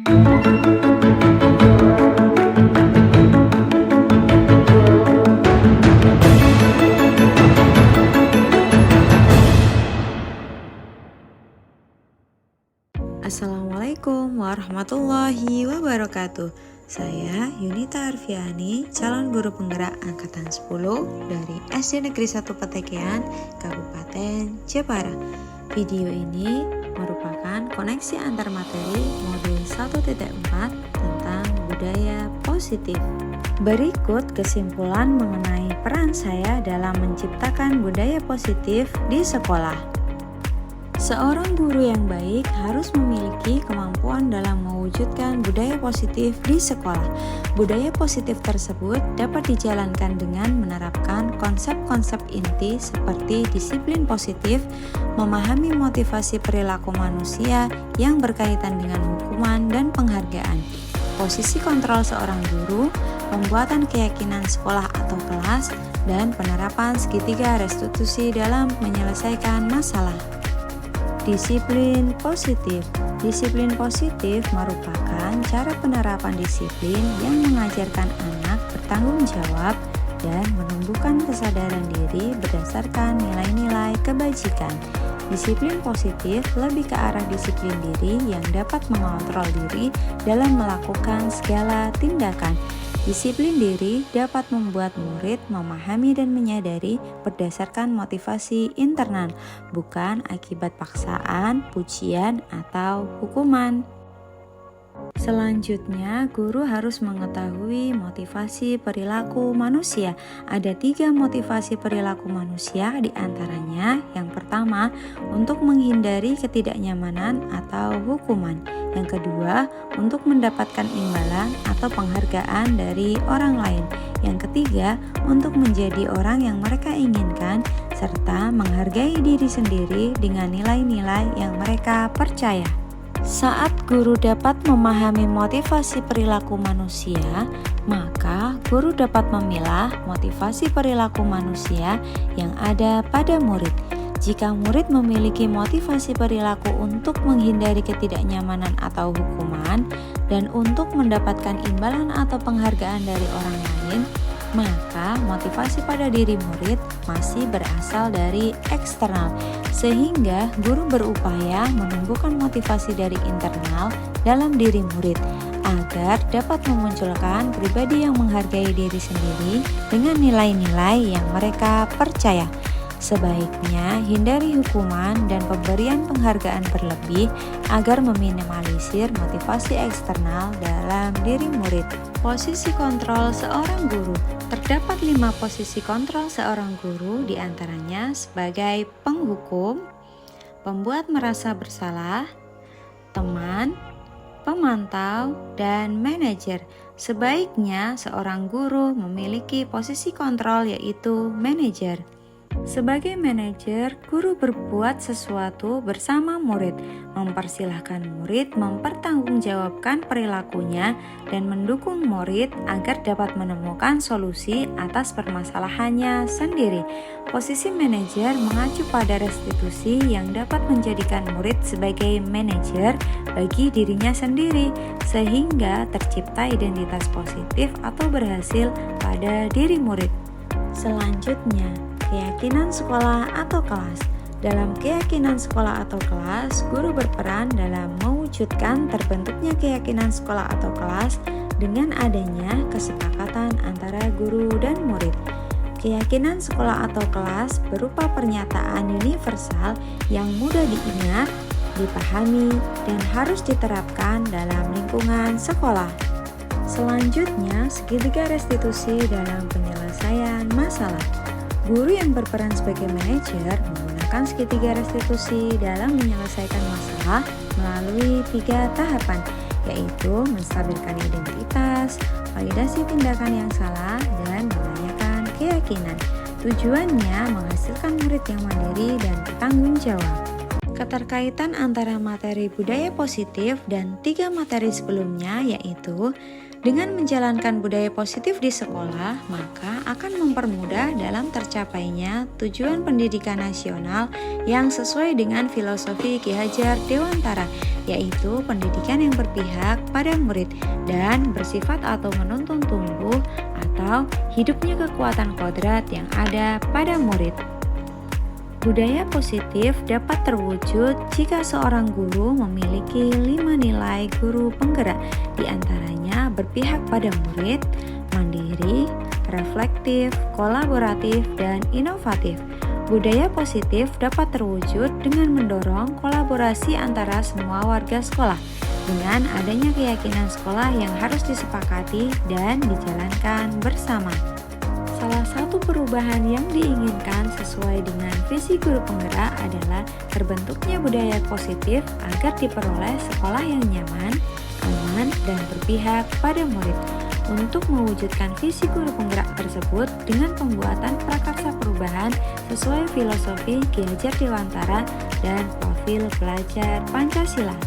Assalamualaikum warahmatullahi wabarakatuh. Saya Yunita Arfiani, calon guru penggerak angkatan 10 dari SD Negeri 1 Petekean, Kabupaten Jepara. Video ini merupakan koneksi antar materi modul 1.4 tentang budaya positif. Berikut kesimpulan mengenai peran saya dalam menciptakan budaya positif di sekolah. Seorang guru yang baik harus memiliki kemampuan dalam mewujudkan budaya positif di sekolah. Budaya positif tersebut dapat dijalankan dengan menerapkan konsep-konsep inti seperti disiplin positif, memahami motivasi perilaku manusia yang berkaitan dengan hukuman dan penghargaan, posisi kontrol seorang guru, pembuatan keyakinan sekolah atau kelas, dan penerapan segitiga restitusi dalam menyelesaikan masalah. Disiplin positif. Disiplin positif merupakan cara penerapan disiplin yang mengajarkan anak bertanggung jawab dan menumbuhkan kesadaran diri berdasarkan nilai-nilai kebajikan. Disiplin positif lebih ke arah disiplin diri yang dapat mengontrol diri dalam melakukan segala tindakan. Disiplin diri dapat membuat murid memahami dan menyadari berdasarkan motivasi internal, bukan akibat paksaan, pujian, atau hukuman. Selanjutnya, guru harus mengetahui motivasi perilaku manusia. Ada 3 motivasi perilaku manusia, diantaranya yang pertama, untuk menghindari ketidaknyamanan atau hukuman. Yang kedua, untuk mendapatkan imbalan atau penghargaan dari orang lain. Yang ketiga, untuk menjadi orang yang mereka inginkan, serta menghargai diri sendiri dengan nilai-nilai yang mereka percaya. Saat guru dapat memahami motivasi perilaku manusia, maka guru dapat memilah motivasi perilaku manusia yang ada pada murid. Jika murid memiliki motivasi perilaku untuk menghindari ketidaknyamanan atau hukuman dan untuk mendapatkan imbalan atau penghargaan dari orang lain, maka motivasi pada diri murid masih berasal dari eksternal, sehingga guru berupaya menumbuhkan motivasi dari internal dalam diri murid agar dapat memunculkan pribadi yang menghargai diri sendiri dengan nilai-nilai yang mereka percaya. Sebaiknya hindari hukuman dan pemberian penghargaan berlebih agar meminimalisir motivasi eksternal dalam diri murid. Posisi kontrol seorang guru. Terdapat 5 posisi kontrol seorang guru, diantaranya sebagai penghukum, pembuat merasa bersalah, teman, pemantau, dan manajer. Sebaiknya seorang guru memiliki posisi kontrol yaitu manajer. Sebagai manajer, guru berbuat sesuatu bersama murid, mempersilahkan murid mempertanggungjawabkan perilakunya dan mendukung murid agar dapat menemukan solusi atas permasalahannya sendiri. Posisi manajer mengacu pada restitusi yang dapat menjadikan murid sebagai manajer bagi dirinya sendiri, sehingga tercipta identitas positif atau berhasil pada diri murid. Selanjutnya, keyakinan sekolah atau kelas. Dalam keyakinan sekolah atau kelas, guru berperan dalam mewujudkan terbentuknya keyakinan sekolah atau kelas dengan adanya kesepakatan antara guru dan murid. Keyakinan sekolah atau kelas berupa pernyataan universal yang mudah diingat, dipahami, dan harus diterapkan dalam lingkungan sekolah. Selanjutnya, segitiga restitusi dalam penyelesaian masalah. Guru yang berperan sebagai manajer menggunakan segitiga restitusi dalam menyelesaikan masalah melalui 3 tahapan, yaitu menstabilkan identitas, validasi tindakan yang salah, dan menanyakan keyakinan. Tujuannya menghasilkan murid yang mandiri dan bertanggung jawab. Keterkaitan antara materi budaya positif dan 3 materi sebelumnya yaitu Dengan menjalankan budaya positif di sekolah, maka akan mempermudah dalam tercapainya tujuan pendidikan nasional yang sesuai dengan filosofi Ki Hajar Dewantara, yaitu pendidikan yang berpihak pada murid dan bersifat atau menuntun tumbuh atau hidupnya kekuatan kodrat yang ada pada murid. Budaya positif dapat terwujud jika seorang guru memiliki 5 nilai guru penggerak, diantaranya berpihak pada murid, mandiri, reflektif, kolaboratif, dan inovatif. Budaya positif dapat terwujud dengan mendorong kolaborasi antara semua warga sekolah, dengan adanya keyakinan sekolah yang harus disepakati dan dijalankan bersama. Salah satu perubahan yang diinginkan sesuai dengan visi guru penggerak adalah terbentuknya budaya positif agar diperoleh sekolah yang nyaman, aman, dan berpihak pada murid. Untuk mewujudkan visi guru penggerak tersebut dengan pembuatan prakarsa perubahan sesuai filosofi Ki Hajar Dewantara dan profil belajar Pancasila.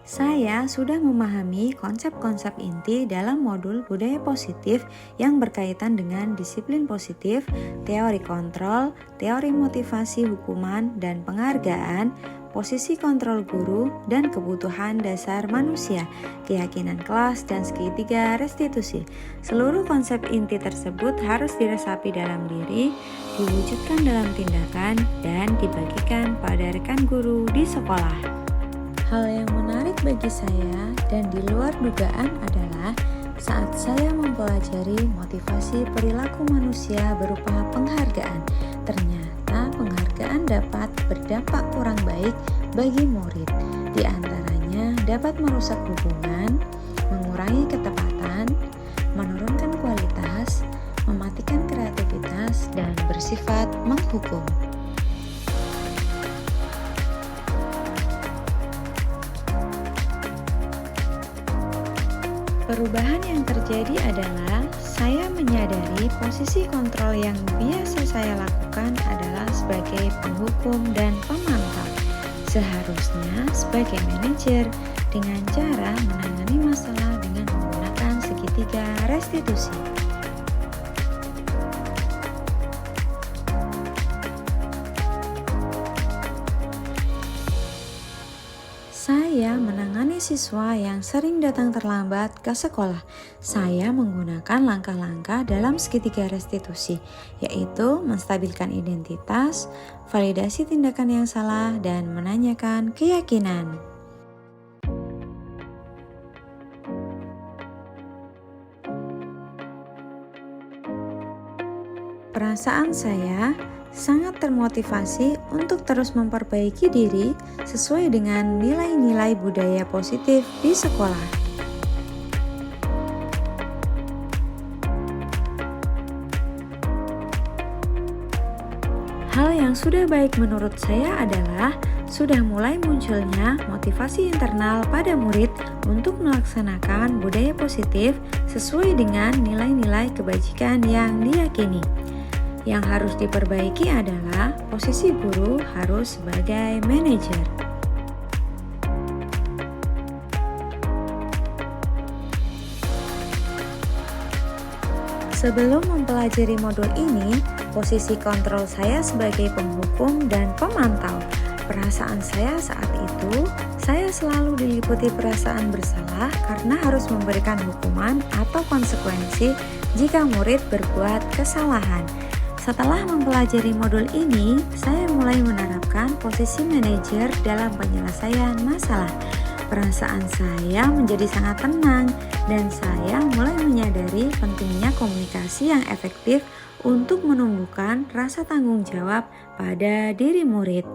Saya sudah memahami konsep-konsep inti dalam modul budaya positif yang berkaitan dengan disiplin positif, teori kontrol, teori motivasi hukuman dan penghargaan, posisi kontrol guru, dan kebutuhan dasar manusia, keyakinan kelas, dan segitiga restitusi. Seluruh konsep inti tersebut harus diresapi dalam diri, diwujudkan dalam tindakan, dan dibagikan pada rekan guru di sekolah. Hal yang menarik bagi saya dan di luar dugaan adalah saat saya mempelajari motivasi perilaku manusia berupa penghargaan. Ternyata penghargaan dapat berdampak kurang baik bagi murid. Di antaranya dapat merusak hubungan, mengurangi ketepatan, menurunkan kualitas, mematikan kreativitas, dan bersifat menghukum. Perubahan yang terjadi adalah saya menyadari posisi kontrol yang biasa saya lakukan adalah sebagai penghukum dan pemantau. Seharusnya sebagai manajer dengan cara menangani masalah dengan menggunakan segitiga restitusi. Saya menangani siswa yang sering datang terlambat ke sekolah. Saya menggunakan langkah-langkah dalam segitiga restitusi, yaitu menstabilkan identitas, validasi tindakan yang salah, dan menanyakan keyakinan. Perasaan saya sangat termotivasi untuk terus memperbaiki diri sesuai dengan nilai-nilai budaya positif di sekolah. Hal yang sudah baik menurut saya adalah sudah mulai munculnya motivasi internal pada murid untuk melaksanakan budaya positif sesuai dengan nilai-nilai kebajikan yang diyakini. Yang harus diperbaiki adalah posisi guru harus sebagai manajer. Sebelum mempelajari modul ini, posisi kontrol saya sebagai penghukum dan pemantau. Perasaan saya saat itu, saya selalu diliputi perasaan bersalah karena harus memberikan hukuman atau konsekuensi jika murid berbuat kesalahan. Setelah mempelajari modul ini, saya mulai menerapkan posisi manajer dalam penyelesaian masalah. Perasaan saya menjadi sangat tenang dan saya mulai menyadari pentingnya komunikasi yang efektif untuk menumbuhkan rasa tanggung jawab pada diri murid.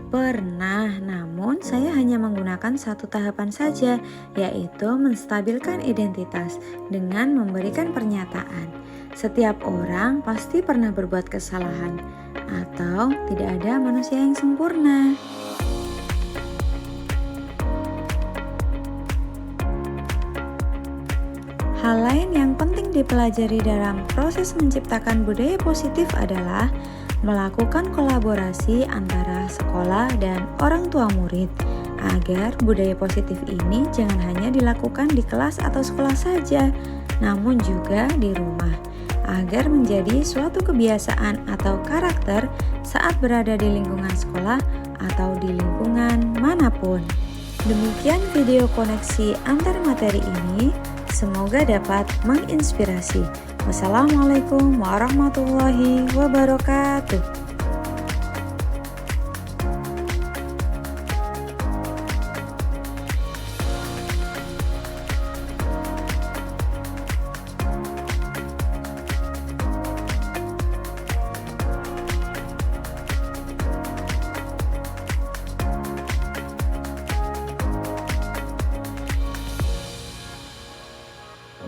Pernah, namun saya hanya menggunakan satu tahapan saja, yaitu menstabilkan identitas dengan memberikan pernyataan. Setiap orang pasti pernah berbuat kesalahan, atau tidak ada manusia yang sempurna. Hal lain yang penting dipelajari dalam proses menciptakan budaya positif adalah melakukan kolaborasi antara sekolah dan orang tua murid, agar budaya positif ini jangan hanya dilakukan di kelas atau sekolah saja, namun juga di rumah, agar menjadi suatu kebiasaan atau karakter saat berada di lingkungan sekolah atau di lingkungan manapun. Demikian video koneksi antar materi ini, semoga dapat menginspirasi. Wassalamualaikum warahmatullahi wabarakatuh.